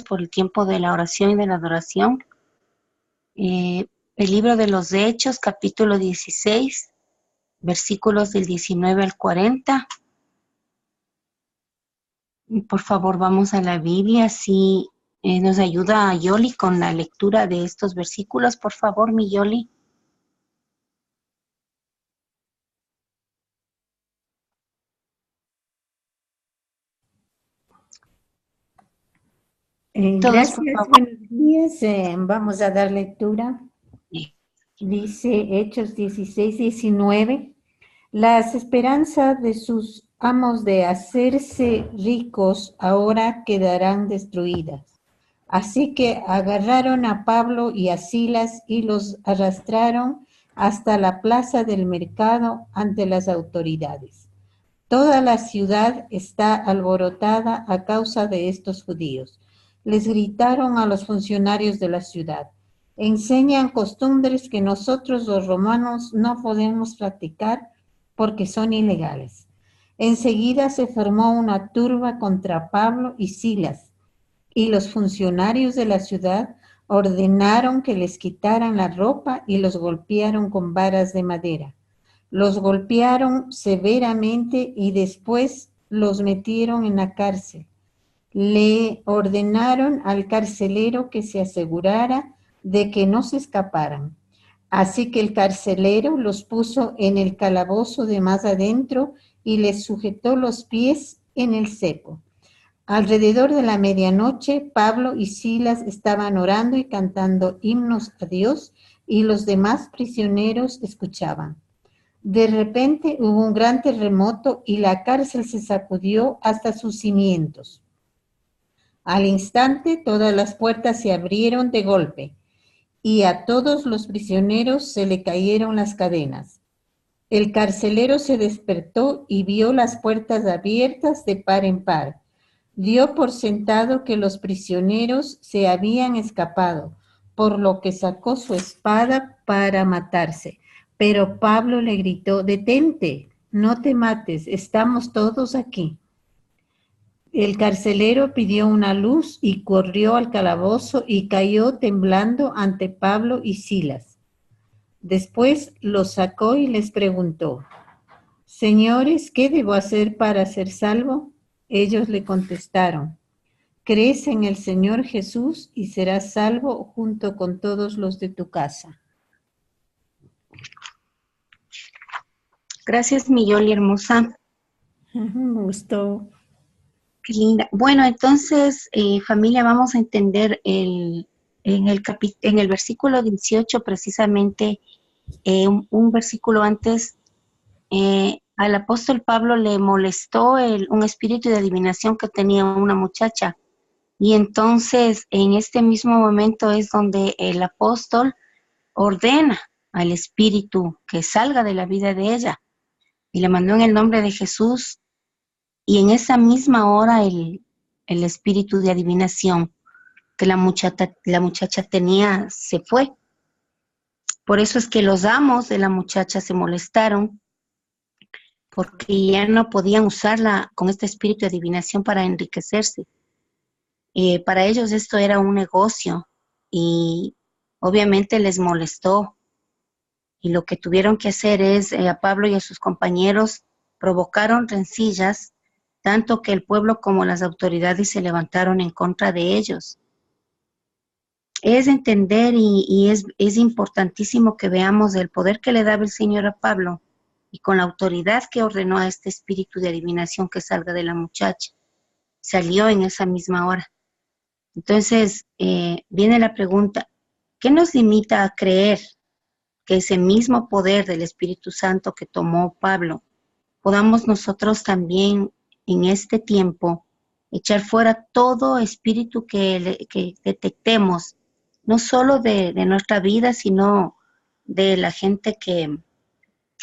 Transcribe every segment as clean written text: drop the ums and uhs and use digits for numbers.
por el tiempo de la oración y de la adoración. El libro de los Hechos, capítulo 16, versículos del 19 al 40. Por favor, vamos a la Biblia. Si nos ayuda a Yoli con la lectura de estos versículos, por favor, mi Yoli. Todos, por Gracias, favor. buenos días. Vamos a dar lectura. Dice Hechos 16, 19. Las esperanzas de sus amos de hacerse ricos ahora quedarán destruidas. Así que agarraron a Pablo y a Silas y los arrastraron hasta la plaza del mercado ante las autoridades. Toda la ciudad está alborotada a causa de estos judíos. Les gritaron a los funcionarios de la ciudad: enseñan costumbres que nosotros los romanos no podemos practicar porque son ilegales. Enseguida se formó una turba contra Pablo y Silas, y los funcionarios de la ciudad ordenaron que les quitaran la ropa y los golpearon con varas de madera. Los golpearon severamente y después los metieron en la cárcel. Le ordenaron al carcelero que se asegurara de que no se escaparan. Así que el carcelero los puso en el calabozo de más adentro y les sujetó los pies en el cepo. Alrededor de la medianoche, Pablo y Silas estaban orando y cantando himnos a Dios, y los demás prisioneros escuchaban. De repente hubo un gran terremoto y la cárcel se sacudió hasta sus cimientos. Al instante todas las puertas se abrieron de golpe y a todos los prisioneros se le cayeron las cadenas. El carcelero se despertó y vio las puertas abiertas de par en par. Dio por sentado que los prisioneros se habían escapado, por lo que sacó su espada para matarse. Pero Pablo le gritó: detente, no te mates, estamos todos aquí. El carcelero pidió una luz y corrió al calabozo y cayó temblando ante Pablo y Silas. Después los sacó y les preguntó: señores, ¿qué debo hacer para ser salvo? Ellos le contestaron: crees en el Señor Jesús y serás salvo junto con todos los de tu casa. Gracias, mi Yoli hermosa. Me gustó. Qué linda. Bueno, entonces, familia, vamos a entender en el versículo 18, precisamente, un versículo antes, al apóstol Pablo le molestó un espíritu de adivinación que tenía una muchacha. Y entonces, en este mismo momento es donde el apóstol ordena al espíritu que salga de la vida de ella. Y le mandó en el nombre de Jesús. Y en esa misma hora el espíritu de adivinación que la muchacha tenía se fue. Por eso es que los amos de la muchacha se molestaron, porque ya no podían usarla con este espíritu de adivinación para enriquecerse. Para ellos esto era un negocio y obviamente les molestó. Y lo que tuvieron que hacer es, a Pablo y a sus compañeros provocaron rencillas, tanto que el pueblo como las autoridades se levantaron en contra de ellos. Es entender y es importantísimo que veamos el poder que le daba el Señor a Pablo y con la autoridad que ordenó a este espíritu de adivinación que salga de la muchacha. Salió en esa misma hora. Entonces, viene la pregunta: ¿qué nos limita a creer que ese mismo poder del Espíritu Santo que tomó Pablo, podamos nosotros también en este tiempo echar fuera todo espíritu que detectemos, no solo de nuestra vida, sino de la gente que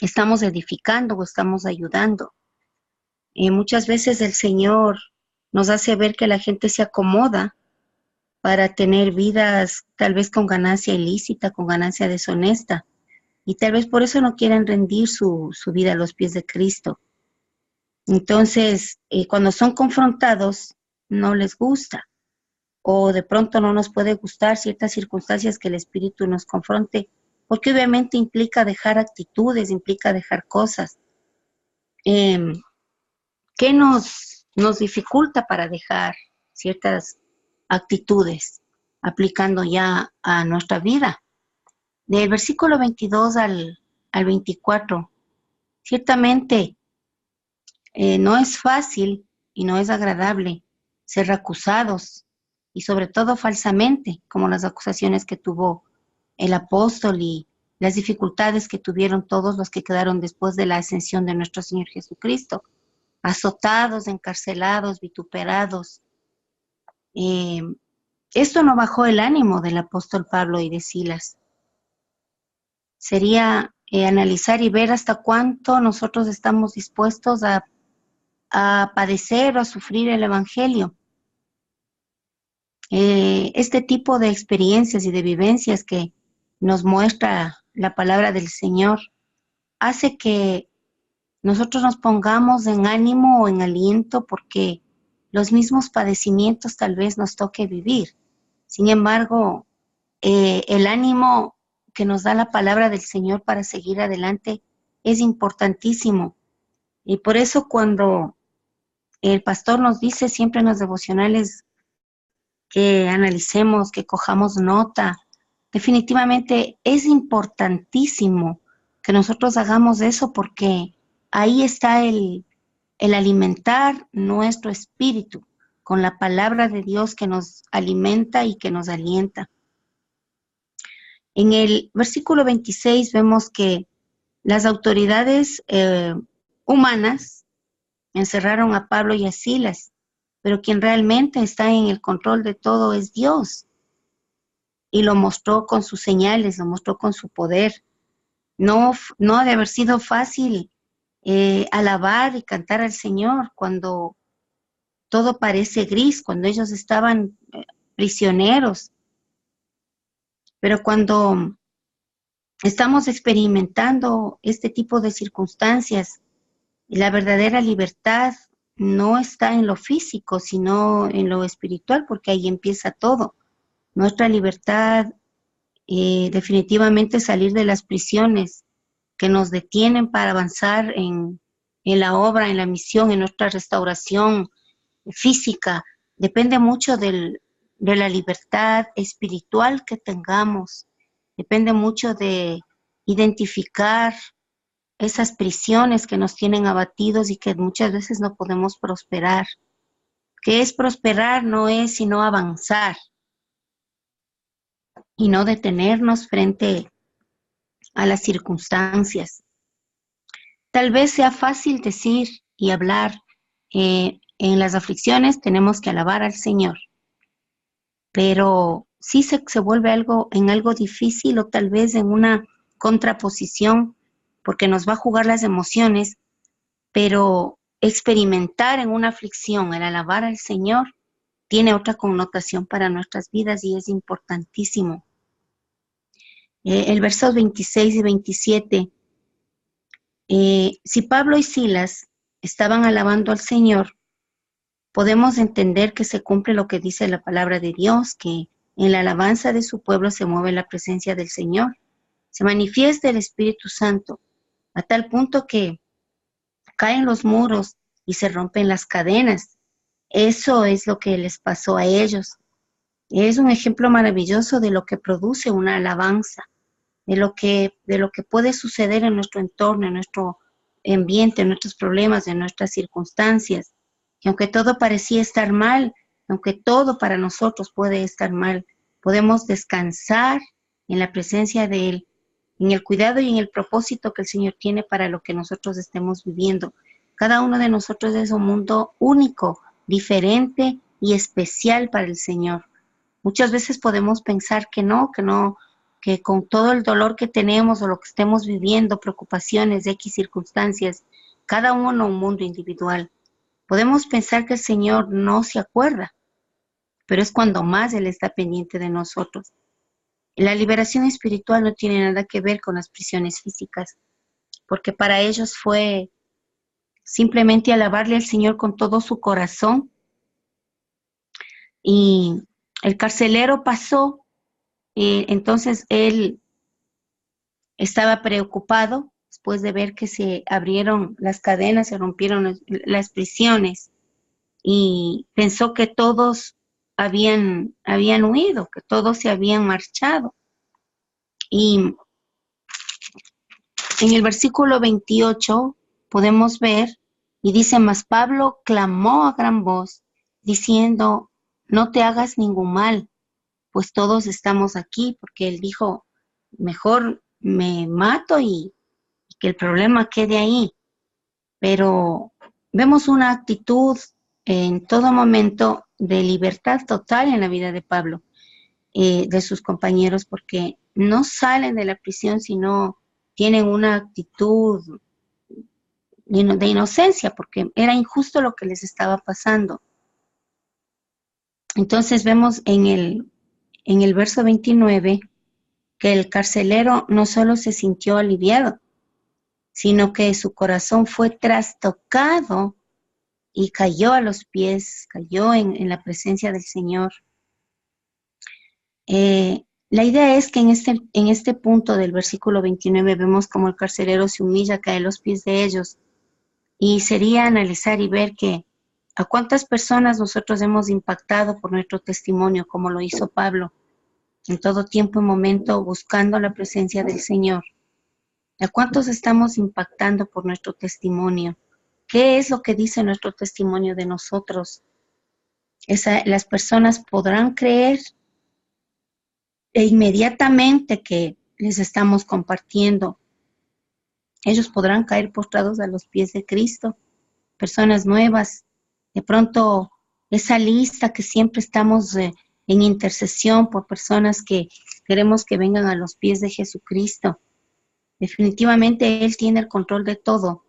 estamos edificando o estamos ayudando? Muchas veces el Señor nos hace ver que la gente se acomoda para tener vidas tal vez con ganancia ilícita, con ganancia deshonesta, y tal vez por eso no quieren rendir su vida a los pies de Cristo. Entonces, cuando son confrontados, no les gusta. o de pronto no nos puede gustar ciertas circunstancias que el Espíritu nos confronte, porque obviamente implica dejar actitudes, implica dejar cosas. ¿Qué nos dificulta para dejar ciertas actitudes aplicando ya a nuestra vida? Del versículo 22 al 24, ciertamente no es fácil y no es agradable ser acusados, y sobre todo falsamente, como las acusaciones que tuvo el apóstol y las dificultades que tuvieron todos los que quedaron después de la ascensión de nuestro Señor Jesucristo, azotados, encarcelados, vituperados. Esto no bajó el ánimo del apóstol Pablo y de Silas. Sería analizar y ver hasta cuánto nosotros estamos dispuestos a padecer o a sufrir el Evangelio. Este tipo de experiencias y de vivencias que nos muestra la palabra del Señor hace que nosotros nos pongamos en ánimo o en aliento porque los mismos padecimientos tal vez nos toque vivir. Sin embargo, el ánimo que nos da la palabra del Señor para seguir adelante es importantísimo. Y por eso cuando el pastor nos dice siempre en los devocionales que analicemos, que cojamos nota, definitivamente es importantísimo que nosotros hagamos eso porque ahí está el alimentar nuestro espíritu con la palabra de Dios que nos alimenta y que nos alienta. En el versículo 26 vemos que las autoridades humanas encerraron a Pablo y a Silas, pero quien realmente está en el control de todo es Dios. Y lo mostró con sus señales, lo mostró con su poder. No ha de haber sido fácil alabar y cantar al Señor cuando todo parece gris, cuando ellos estaban prisioneros. Pero cuando estamos experimentando este tipo de circunstancias, la verdadera libertad no está en lo físico, sino en lo espiritual, porque ahí empieza todo. Nuestra libertad, definitivamente salir de las prisiones que nos detienen para avanzar en la obra, en la misión, en nuestra restauración física, depende mucho de la libertad espiritual que tengamos, depende mucho de identificar esas prisiones que nos tienen abatidos y que muchas veces no podemos prosperar. ¿Qué es prosperar? No es sino avanzar y no detenernos frente a las circunstancias. Tal vez sea fácil decir y hablar, en las aflicciones tenemos que alabar al Señor, pero sí se vuelve algo difícil o tal vez en una contraposición porque nos va a jugar las emociones, pero experimentar en una aflicción el alabar al Señor tiene otra connotación para nuestras vidas y es importantísimo. El versos 26 y 27, si Pablo y Silas estaban alabando al Señor, podemos entender que se cumple lo que dice la palabra de Dios, que en la alabanza de su pueblo se mueve la presencia del Señor. Se manifiesta el Espíritu Santo a tal punto que caen los muros y se rompen las cadenas. Eso es lo que les pasó a ellos. Es un ejemplo maravilloso de lo que produce una alabanza, de lo que puede suceder en nuestro entorno, en nuestro ambiente, en nuestros problemas, en nuestras circunstancias. Y aunque todo parecía estar mal, aunque todo para nosotros puede estar mal, podemos descansar en la presencia de Él, en el cuidado y en el propósito que el Señor tiene para lo que nosotros estemos viviendo. Cada uno de nosotros es un mundo único, diferente y especial para el Señor. Muchas veces podemos pensar que con todo el dolor que tenemos o lo que estemos viviendo, preocupaciones, X circunstancias, cada uno un mundo individual. Podemos pensar que el Señor no se acuerda, pero es cuando más Él está pendiente de nosotros. La liberación espiritual no tiene nada que ver con las prisiones físicas, porque para ellos fue simplemente alabarle al Señor con todo su corazón y El carcelero pasó, entonces él estaba preocupado después de ver que se abrieron las cadenas, se rompieron las prisiones y pensó que todos habían huido, que todos se habían marchado. Y en el versículo 28 podemos ver, y dice, mas Pablo clamó a gran voz, diciendo, no te hagas ningún mal, pues todos estamos aquí, porque él dijo, mejor me mato y que el problema quede ahí. Pero vemos una actitud en todo momento de libertad total en la vida de Pablo, de sus compañeros, porque no salen de la prisión, sino tienen una actitud de inocencia, porque era injusto lo que les estaba pasando. Entonces vemos en el verso 29 que el carcelero no solo se sintió aliviado, sino que su corazón fue trastocado y cayó a los pies, cayó en la presencia del Señor. La idea es que en este punto del versículo 29 vemos como el carcelero se humilla, cae a los pies de ellos, y sería analizar y ver que a cuántas personas nosotros hemos impactado por nuestro testimonio, como lo hizo Pablo, en todo tiempo y momento buscando la presencia del Señor. ¿A cuántos estamos impactando por nuestro testimonio? ¿Qué es lo que dice nuestro testimonio de nosotros? Las personas podrán creer inmediatamente que les estamos compartiendo. Ellos podrán caer postrados a los pies de Cristo. Personas nuevas, de pronto esa lista que siempre estamos en intercesión por personas que queremos que vengan a los pies de Jesucristo. Definitivamente Él tiene el control de todo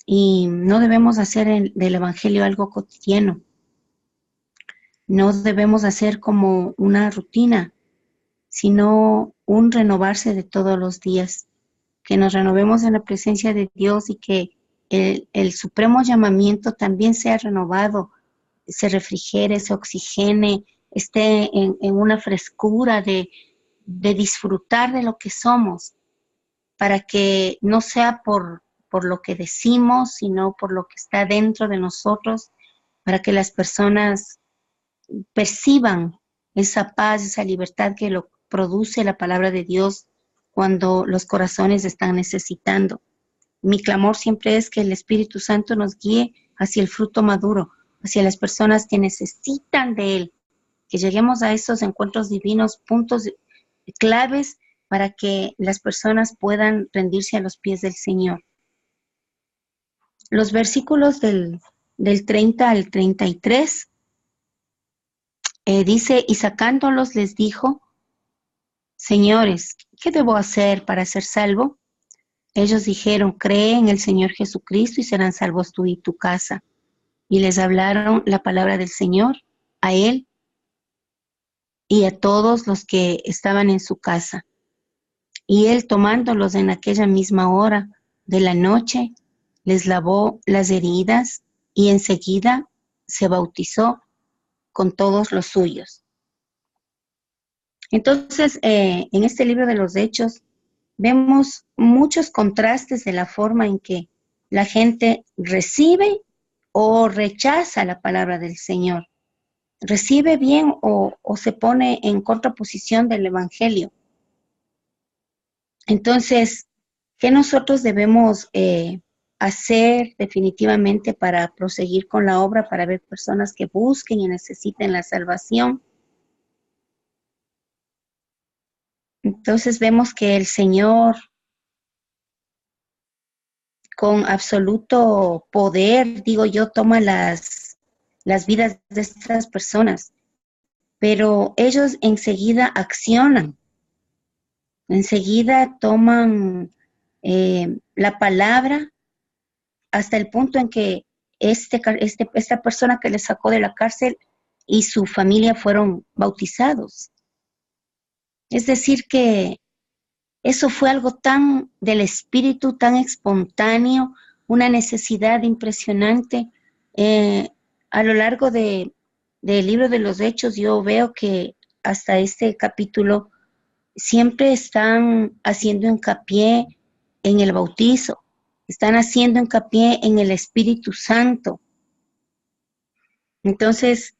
y no debemos hacer del Evangelio algo cotidiano. No debemos hacer como una rutina, sino un renovarse de todos los días. Que nos renovemos en la presencia de Dios y que el supremo llamamiento también sea renovado, se refrigere, se oxigene, esté en una frescura de disfrutar de lo que somos, para que no sea por lo que decimos, sino por lo que está dentro de nosotros, para que las personas perciban esa paz, esa libertad que lo produce la palabra de Dios cuando los corazones están necesitando. Mi clamor siempre es que el Espíritu Santo nos guíe hacia el fruto maduro, hacia las personas que necesitan de Él, que lleguemos a esos encuentros divinos, puntos claves para que las personas puedan rendirse a los pies del Señor. Los versículos del 30 al 33 dice, y sacándolos les dijo, señores, ¿qué debo hacer para ser salvo? Ellos dijeron, cree en el Señor Jesucristo y serán salvos tú y tu casa. Y les hablaron la palabra del Señor a él y a todos los que estaban en su casa. Y él, tomándolos en aquella misma hora de la noche, les lavó las heridas y enseguida se bautizó con todos los suyos. Entonces, en este libro de los Hechos, vemos muchos contrastes de la forma en que la gente recibe o rechaza la palabra del Señor. Recibe bien o se pone en contraposición del Evangelio. Entonces, ¿qué nosotros debemos hacer definitivamente para proseguir con la obra, para ver personas que busquen y necesiten la salvación? Entonces vemos que el Señor, con absoluto poder, digo yo, toma las vidas de estas personas, pero ellos enseguida accionan, enseguida toman la palabra hasta el punto en que esta persona que les sacó de la cárcel y su familia fueron bautizados. Es decir que eso fue algo tan del espíritu, tan espontáneo, una necesidad impresionante a lo largo de del libro de los Hechos, yo veo que hasta este capítulo siempre están haciendo hincapié en el bautizo, están haciendo hincapié en el Espíritu Santo. Entonces,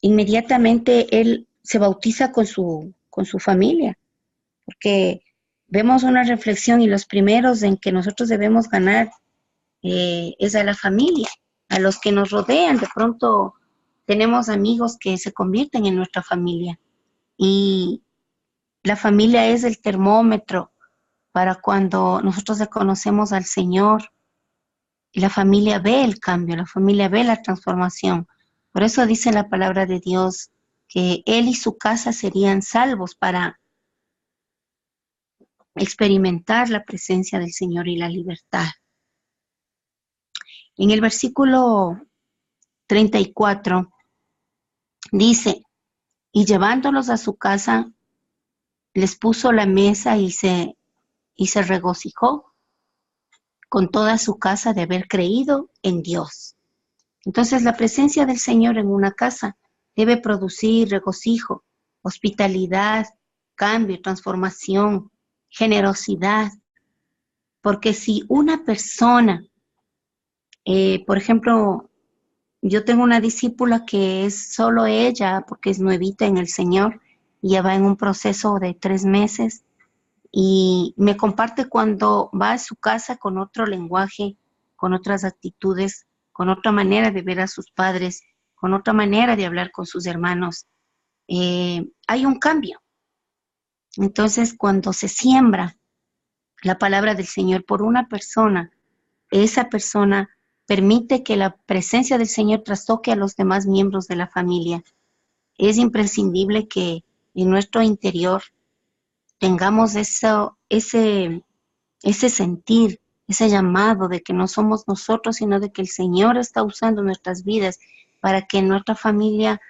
inmediatamente él se bautiza con su familia, porque vemos una reflexión y los primeros en que nosotros debemos ganar es a la familia, a los que nos rodean. De pronto tenemos amigos que se convierten en nuestra familia y la familia es el termómetro para cuando nosotros reconocemos al Señor. Y la familia ve el cambio, la familia ve la transformación. Por eso dice la palabra de Dios que él y su casa serían salvos para experimentar la presencia del Señor y la libertad. En el versículo 34 dice, y llevándolos a su casa, les puso la mesa y se regocijó con toda su casa de haber creído en Dios. Entonces la presencia del Señor en una casa debe producir regocijo, hospitalidad, cambio, transformación, generosidad. Porque si una persona, por ejemplo, yo tengo una discípula que es solo ella, porque es nuevita en el Señor, y ya va en un proceso de 3 meses, y me comparte cuando va a su casa con otro lenguaje, con otras actitudes, con otra manera de ver a sus padres, con otra manera de hablar con sus hermanos. Hay un cambio. Entonces, cuando se siembra la palabra del Señor por una persona, esa persona permite que la presencia del Señor trastoque a los demás miembros de la familia. Es imprescindible que en nuestro interior tengamos ese sentir, ese llamado de que no somos nosotros, sino de que el Señor está usando nuestras vidas para que nuestra familia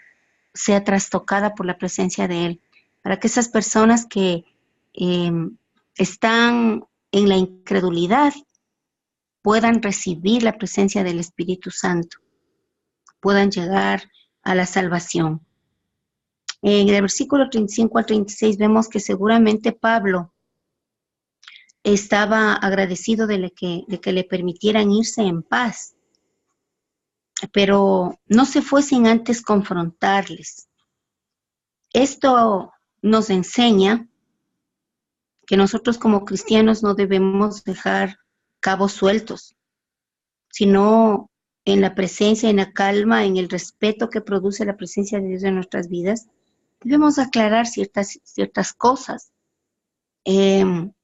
sea trastocada por la presencia de Él. Para que esas personas que están en la incredulidad puedan recibir la presencia del Espíritu Santo, puedan llegar a la salvación. En el versículo 35 al 36 vemos que seguramente Pablo estaba agradecido de que le permitieran irse en paz, pero no se fue sin antes confrontarles. Esto nos enseña que nosotros como cristianos no debemos dejar cabos sueltos, sino en la presencia, en la calma, en el respeto que produce la presencia de Dios en nuestras vidas, debemos aclarar ciertas cosas. En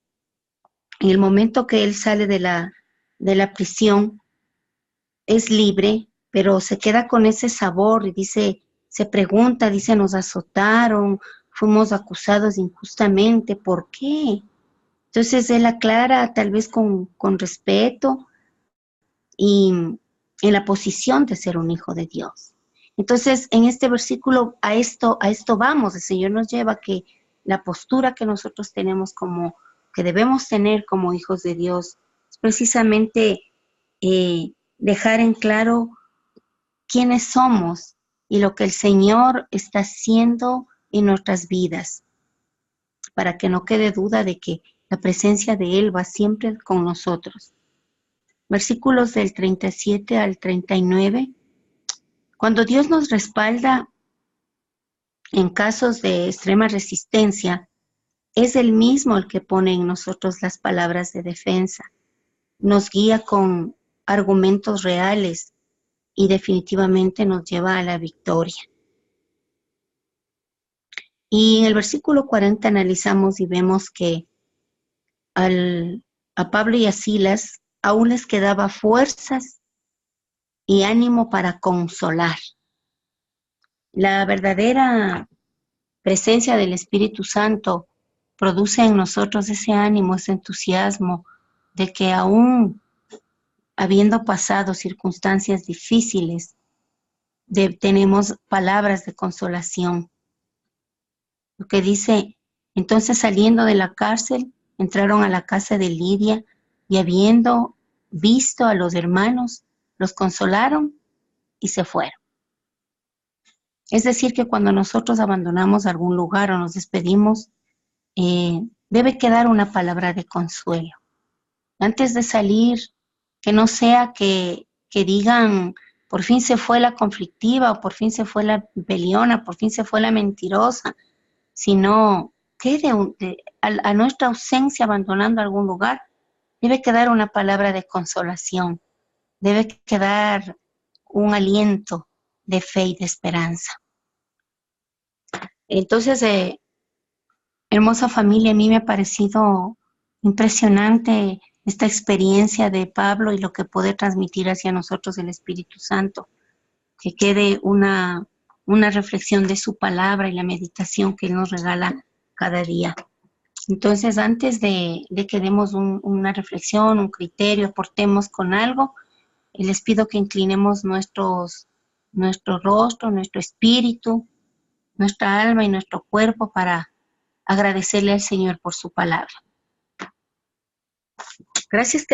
el momento que él sale de la prisión, es libre, pero se queda con ese sabor y se pregunta, dice, nos azotaron, fuimos acusados injustamente, ¿por qué? Entonces él aclara tal vez con respeto y en la posición de ser un hijo de Dios. Entonces, en este versículo, a esto vamos. El Señor nos lleva a que la postura que nosotros tenemos que debemos tener como hijos de Dios, es precisamente dejar en claro quiénes somos y lo que el Señor está haciendo en nuestras vidas, para que no quede duda de que la presencia de Él va siempre con nosotros. Versículos del 37 al 39. Cuando Dios nos respalda en casos de extrema resistencia, es Él mismo el que pone en nosotros las palabras de defensa. Nos guía con argumentos reales y definitivamente nos lleva a la victoria. Y en el versículo 40 analizamos y vemos que a Pablo y a Silas aún les quedaba fuerzas y ánimo para consolar. La verdadera presencia del Espíritu Santo produce en nosotros ese ánimo, ese entusiasmo de que aún habiendo pasado circunstancias difíciles, tenemos palabras de consolación. Lo que dice, entonces saliendo de la cárcel, entraron a la casa de Lidia y habiendo visto a los hermanos, los consolaron y se fueron. Es decir, que cuando nosotros abandonamos algún lugar o nos despedimos, debe quedar una palabra de consuelo. Antes de salir, que no sea que digan, por fin se fue la conflictiva, o por fin se fue la peleona, por fin se fue la mentirosa, sino que a nuestra ausencia abandonando algún lugar, debe quedar una palabra de consolación, debe quedar un aliento de fe y de esperanza. Entonces, hermosa familia, a mí me ha parecido impresionante esta experiencia de Pablo y lo que puede transmitir hacia nosotros el Espíritu Santo, que quede una reflexión de su palabra y la meditación que Él nos regala cada día. Entonces, antes de que demos una reflexión, un criterio, aportemos con algo, les pido que inclinemos nuestro rostro, nuestro espíritu, nuestra alma y nuestro cuerpo para agradecerle al Señor por su palabra. Gracias.